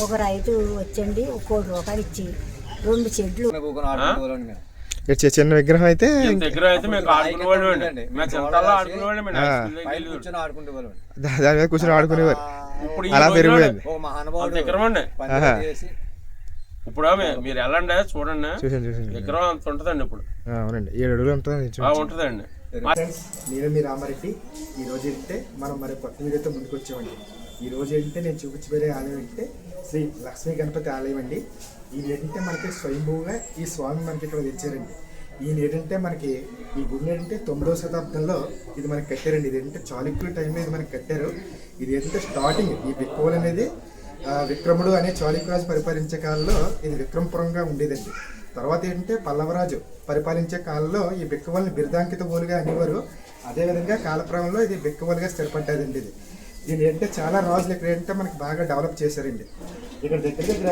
ఒక రైతు వచ్చండి 1 కోటి రూపాయలు ఇచ్చి 2 చెట్లు. చిన్న విగ్రహం అయితే దాని మీద కూర్చొని ఆడుకునేవారు. అలా పెరిగిపోయింది. ఇప్పుడు మీరు వెళ్ళండి, చూడండి, విగ్రహం అంత ఉంటదండి. ఇప్పుడు అవునండి, 7 అడుగులు ఉంటదండి. నేను మీ రామారెడ్డి. ఈ రోజు ఏంటంటే మనం మరి కొత్త వీడియోతో ముందుకు వచ్చామండి. ఈ రోజు ఏంటంటే నేను చూపించబోయే ఆలయం ఏంటంటే శ్రీ లక్ష్మీ గణపతి ఆలయం అండి. ఈయన ఏంటంటే మనకి స్వయంభూగా ఈ స్వామి మనకి ఇక్కడ తెచ్చారండి. ఈయన ఏంటంటే మనకి ఈ గుడి ఏంటంటే 9వ శతాబ్దంలో ఇది మనకి కట్టారండి. ఇది ఏంటంటే చాళుక్యుల టైంలో ఇది మనకి కట్టారు. ఇది ఏంటంటే స్టార్టింగ్ ఈ బిక్కువల్ అనేది విక్రముడు అనే చాళుక్యరాజు పరిపాలించే కాలంలో ఇది విక్రమపురంగా ఉండేదండి. తర్వాత ఏంటంటే పల్లవరాజు పరిపాలించే కాలంలో ఈ బిక్కవల్ని బిరుదాంకిత ఊలుగా అనేవారు. అదేవిధంగా కాలప్రమంలో ఇది బిక్కవలుగా స్థిరపడ్డదండి. ఇది దీని ఏంటంటే చాలా రాజులు ఇక్కడ ఏంటంటే మనకి బాగా డెవలప్ చేశారండి. ఇక్కడ దగ్గర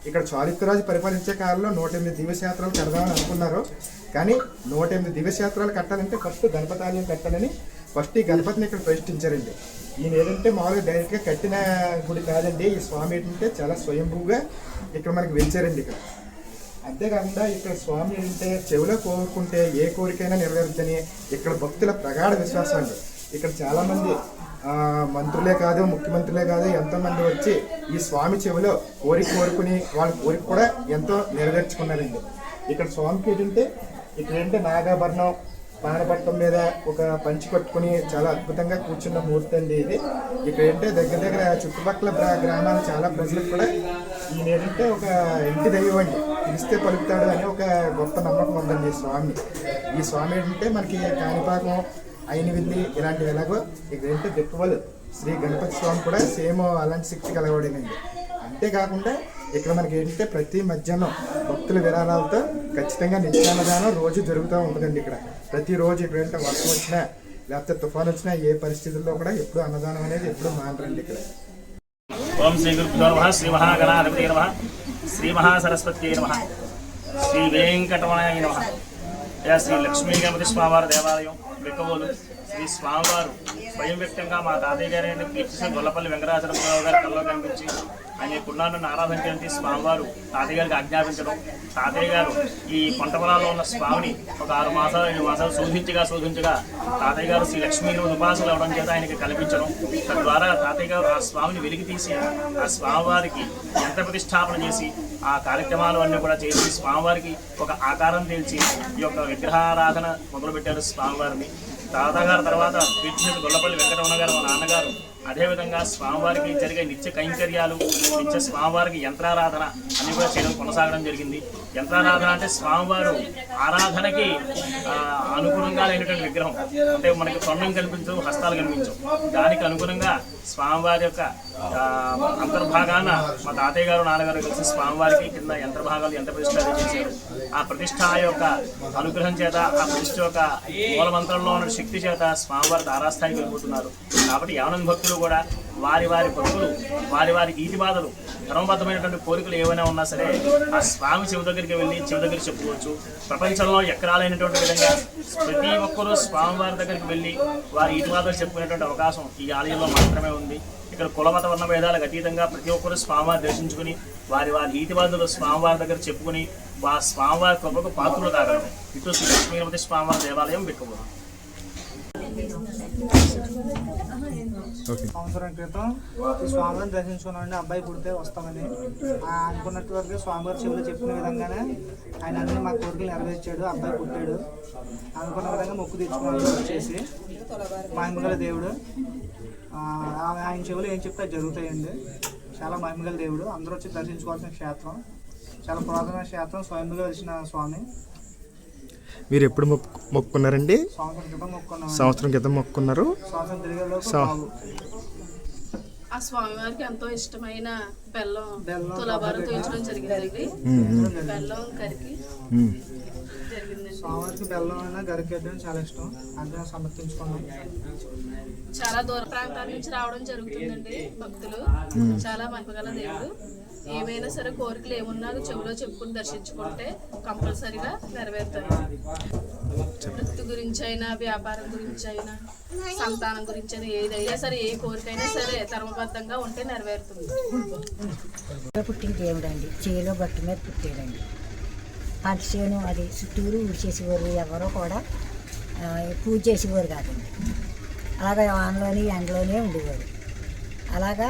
ఇక్కడ చాళుక్యరాజు పరిపాలించే కాలంలో 108 దివ్యక్షేత్రాలు కడదామని అనుకున్నారు. కానీ 108 దివ్యక్షేత్రాలు కట్టాలంటే ఫస్ట్ గణపతి ఆలయం కట్టాలని ఫస్ట్ ఈ గణపతిని ఇక్కడ ప్రతిష్ఠించారండి. ఈయన ఏంటంటే మామూలుగా డైరెక్ట్గా కట్టిన గుడి కాదండి. ఈ స్వామి ఏంటంటే చాలా స్వయంభూగా ఇక్కడ మనకి వెలిచారండి. ఇక్కడ అంతేకాకుండా ఇక్కడ స్వామి ఏంటంటే చెవిలో కోరుకుంటే ఏ కోరికైనా నెరవేరుద్దని ఇక్కడ భక్తుల ప్రగాఢ విశ్వాసం అండి. ఇక్కడ చాలామంది మంత్రులే కాదు, ముఖ్యమంత్రులే కాదు, ఎంతోమంది వచ్చి ఈ స్వామి చెవిలో కోరుకుని వాళ్ళ కోరిక కూడా ఎంతో నెరవేర్చుకున్నారండి. ఇక్కడ స్వామికి ఏంటంటే ఇక్కడ ఏంటంటే నాగాభరణం పానపట్టం మీద ఒక పంచి కట్టుకుని చాలా అద్భుతంగా కూర్చున్న మూర్తి అండి ఇది. ఇక్కడ ఏంటంటే దగ్గర చుట్టుపక్కల గ్రామాల చాలా ప్రజలకు కూడా ఈయన ఏంటంటే ఒక ఇంటి దైవం అండి. పిలిస్తే పలుకుతాడు అని ఒక గొప్ప నమ్మకం ఉందండి ఈ స్వామి. ఈ స్వామి ఏంటంటే మనకి కాణిపాకం, అయినవిల్లి ఇలాంటివి ఎలాగో ఇక్కడ ఏంటంటే బిక్కవల్ శ్రీ గణపతి స్వామి కూడా సేమ్ అలాంటి శక్తి కలగబడిందండి. అంతేకాకుండా ఇక్కడ మనకి ఏంటంటే ప్రతి మధ్యాహ్నం భక్తుల విరాళాలతో ఖచ్చితంగా నిత్యాన్నదానం రోజు జరుగుతూ ఉంటుందండి. ఇక్కడ ప్రతిరోజు ఇక్కడ ఏంటంటే వర్షం వచ్చినా లేకపోతే తుఫాను వచ్చినా ఏ పరిస్థితుల్లో కూడా ఎప్పుడు అన్నదానం అనేది ఎప్పుడు మానరండి. ఇక్కడ ఓం శ్రీ గురుభ్యో నమః. శ్రీ మహాగణాధిపతయే నమః. శ్రీ మహాసరస్వత్యై నమః. శ్రీ వెంకటరమణాయ నమః. శ్రీ లక్ష్మీ గణపతి స్వామివారి దేవాలయం బిక్కవోలు. శ్రీ స్వామివారు స్వయం వ్యక్తంగా మా తాతయ్య గారి కీర్తిసిన గొల్లపల్లి వెంకటాచలరావు గారి కల్లో కనిపించి ఆయన పుణ్యాన్ని ఆరాధించడానికి స్వామివారు తాతయ్య గారికి ఆజ్ఞాపించడం, తాతయ్య గారు ఈ పంట పొలాల్లో ఉన్న స్వామిని ఒక 6 మాసాలు 7 మాసాలు శోధించగా తాతయ్య గారు శ్రీ లక్ష్మీ ఉపాసనలు అవడం చేత ఆయనకి కల్పించడం, తద్వారా తాతయ్య గారు ఆ స్వామిని వెలికి తీసి ఆ స్వామివారికి యంత్ర ప్రతిష్టాపన చేసి ఆ కార్యక్రమాలు అన్నీ కూడా చేసి స్వామివారికి ఒక ఆకారం తేల్చి ఈ యొక్క విగ్రహారాధన మొదలుపెట్టారు స్వామివారిని. తాతగారు తర్వాత కీర్తిశేష గొల్లపల్లి వెంకటరమణ గారు మా నాన్నగారు అదేవిధంగా స్వామివారికి జరిగే నిత్య కైంకర్యాలు, నిత్య స్వామివారికి యంత్రారాధన అన్ని కూడా చేయడం కొనసాగడం జరిగింది. యంత్రారాధన అంటే స్వామివారు ఆరాధనకి అనుగుణంగా లేనటువంటి విగ్రహం. అంటే మనకి తొండం కనిపించవు, హస్తాలు కనిపించవు. దానికి అనుగుణంగా స్వామివారి యొక్క అంతర్భాగాన మా తాతయ్య గారు నాన్నగారు కలిసి స్వామివారికి కింద యంత్రభాగాలు యంత్ర ప్రతిష్ట చేశారు. ఆ ప్రతిష్ట యొక్క అనుగ్రహం చేత ఆ ప్రతిష్ట యొక్క మూలమంత్రంలో ఉన్న శక్తి చేత స్వామివారి తారాస్థాయికి వెళ్ళిపోతున్నారు. కాబట్టి యావనంద భక్తులు కూడా వారి బతుకులు వారి ఈతి బాధలు ధర్మబద్ధమైనటువంటి కోరికలు ఏవైనా ఉన్నా సరే ఆ స్వామి చెవి దగ్గరికి వెళ్ళి చెవి దగ్గర చెప్పుకోవచ్చు. ప్రపంచంలో ఎక్కరాలైనటువంటి విధంగా ప్రతి ఒక్కరూ స్వామివారి దగ్గరికి వెళ్ళి వారి ఈతి బాధలు చెప్పుకునేటువంటి అవకాశం ఈ ఆలయంలో మాత్రమే ఉంది. ఇక్కడ కులమత వర్ణ భేదాలకు అతీతంగా ప్రతి ఒక్కరూ స్వామివారి దర్శించుకుని వారి ఈతి బాధలు స్వామివారి దగ్గర చెప్పుకుని స్వామివారి కృపకు పాత్రలు కాగలరు. ఇటు శ్రీ లక్ష్మీగణపతి స్వామివారి దేవాలయం బిక్కవోలు. సంవత్సరం క్రితం స్వామివారిని దర్శించుకున్నామండి. అబ్బాయి పుడితే వస్తామని అనుకున్నట్టు వరకు స్వామివారి చెవులు చెప్పిన విధంగానే ఆయన అన్ని మా కోరికలు నెరవేర్చాడు. అబ్బాయి పుట్టాడు. అనుకున్న విధంగా మొక్కు తెచ్చుకున్నాడు. వచ్చేసి మహిమగల దేవుడు. ఆయన చెవులు ఏం చెప్తే జరుగుతాయండి. చాలా మహిమగల దేవుడు. అందరూ వచ్చి దర్శించుకోవాల్సిన క్షేత్రం. చాలా పురాతన క్షేత్రం. స్వయంగా వచ్చిన స్వామి. మీరు ఎప్పుడు మొక్కున్నారండి? సంవత్సరం క్రితం మొక్కున్నారు. ఆ స్వామివారికి ఎంతో ఇష్టమైన బెల్లం తులాభారం తోయించడం జరిగిందండి. బెల్లం కరికి జరిగిందండి. స్వామివారికి బెల్లం అయినా గరికెద్దడం చాలా ఇష్టం. అంటే సమర్పించుకున్నాం. చాలా దూర ప్రాంతాల నుంచి రావడం జరుగుతుందండి భక్తులు. చాలా మహిమగల దేవుడు. ఏమైనా సరే కోరికలు ఏమున్నా చెవిలో చెప్పుకుని దర్శించుకుంటే కంపల్సరిగా నెరవేరుతాయి. వృత్తి గురించి అయినా, వ్యాపారం గురించి అయినా, సంతానం గురించి అయినా, ఏదైనా సరే ఏ కోరికైనా సరే ధర్మబద్ధంగా ఉంటే నెరవేరుతుంది. పుట్టిన దేవుడు అండి, చేలో గట్టు మీద పుట్టాడండి. పంట చేను అది చుట్టూరు ఊడ్చేసేవారు, ఎవరో కూడా పూజ చేసేవారు కాదండి. అలాగా వానలోని ఎండలోనే ఉండేవారు. అలాగా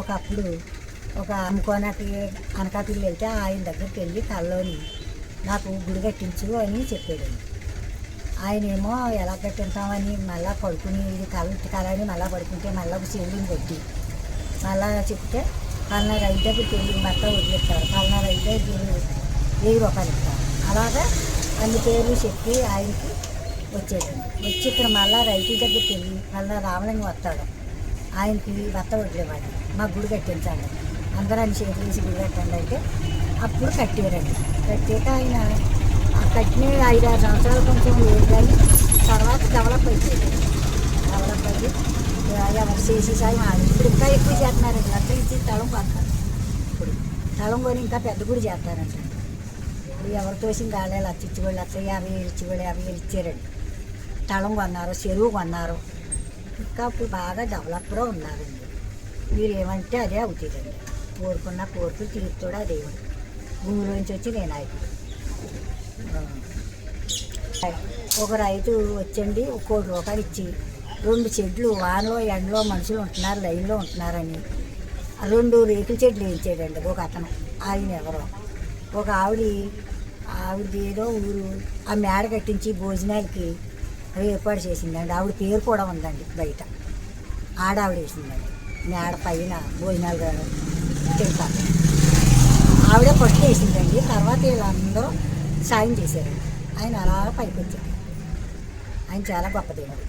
ఒకప్పుడు ఒక అమ్ముకోనకి అనకాపల్లి వెళ్తే ఆయన దగ్గరికి వెళ్ళి కల్లోని నాకు గుడి కట్టించు అని చెప్పాడండి. ఆయన ఏమో ఎలా కట్టింటామని మళ్ళీ పడుకుని ఇది కలని మళ్ళీ పడుకుంటే మళ్ళీ ఒక చెల్లిని కొట్టి మళ్ళా చెప్తే పల్నాడు అయితే పెళ్ళి భర్త వదిలేస్తారు, పల్నాడు అయితే 1000 రూపాయలు ఇస్తారు. అలాగా అన్ని పేర్లు చెప్పి ఆయనకి వచ్చాడండి. వచ్చి ఇక్కడ మళ్ళీ రైతు దగ్గరికి వెళ్ళి మళ్ళీ రామలింగం వస్తాడు, ఆయనకి భర్త వదిలేవాడు, మా గుడి కట్టించండి, అందరూ అన్ని చేతులు వేసి గుడి కట్టండి అంటే అప్పుడు కట్టారండి. కట్టాక ఆయన కట్టిన 5-6 సంవత్సరాలు కొంచెం లేదు, కానీ తర్వాత డెవలప్ అయిపోయింది. డెవలప్ అయ్యి ఎవరు చేసి సాయం ఇప్పుడు ఇంకా ఎక్కువ చేస్తున్నారండి. అంతా ఇచ్చి తలం కొడతారు. ఇప్పుడు తలం కొని ఇంకా పెద్ద గుడి చేస్తారంట. ఇప్పుడు ఎవరు తోసిన గాలే ఇచ్చివాళ్ళు 50,000 ఇచ్చివాళ్ళు 50,000 ఇచ్చారండి. తలం కొన్నారు, చెరువు కొన్నారు. ఇంకా ఇప్పుడు బాగా డెవలప్గా ఉన్నారండి. మీరు ఏమంటే అదే అవుతుందండి. కోరుకున్న కోరికలు తీరుతాడు ఆ దేవుడు. భూమిలోంచి వచ్చి నేను నాయకుడు. ఒక రైతు వచ్చండి 1 కోటి రూపాయలు ఇచ్చి 2 చెట్లు వానలో ఎండలో మనుషులు ఉంటున్నారు, లైన్లో ఉంటున్నారని 2 రేకుల చెట్లు వేయించాడండి ఒక అతను. ఆయన ఎవరో ఒక ఆవిడది ఏదో ఊరు ఆ మేడ కట్టించి భోజనాలకి ఏర్పాటు చేసిందండి. ఆవిడ పేరు కూడా ఉందండి బయట, ఆవిడ వేసిందండి మేడ పైన భోజనాలు తింటారు. ఆవిడే ఫస్ట్ వేసిందండి. తర్వాత వీళ్ళందరూ సాయం చేశారండి. ఆయన అలా పైకి వచ్చారు. ఆయన చాలా గొప్ప దేవుడు.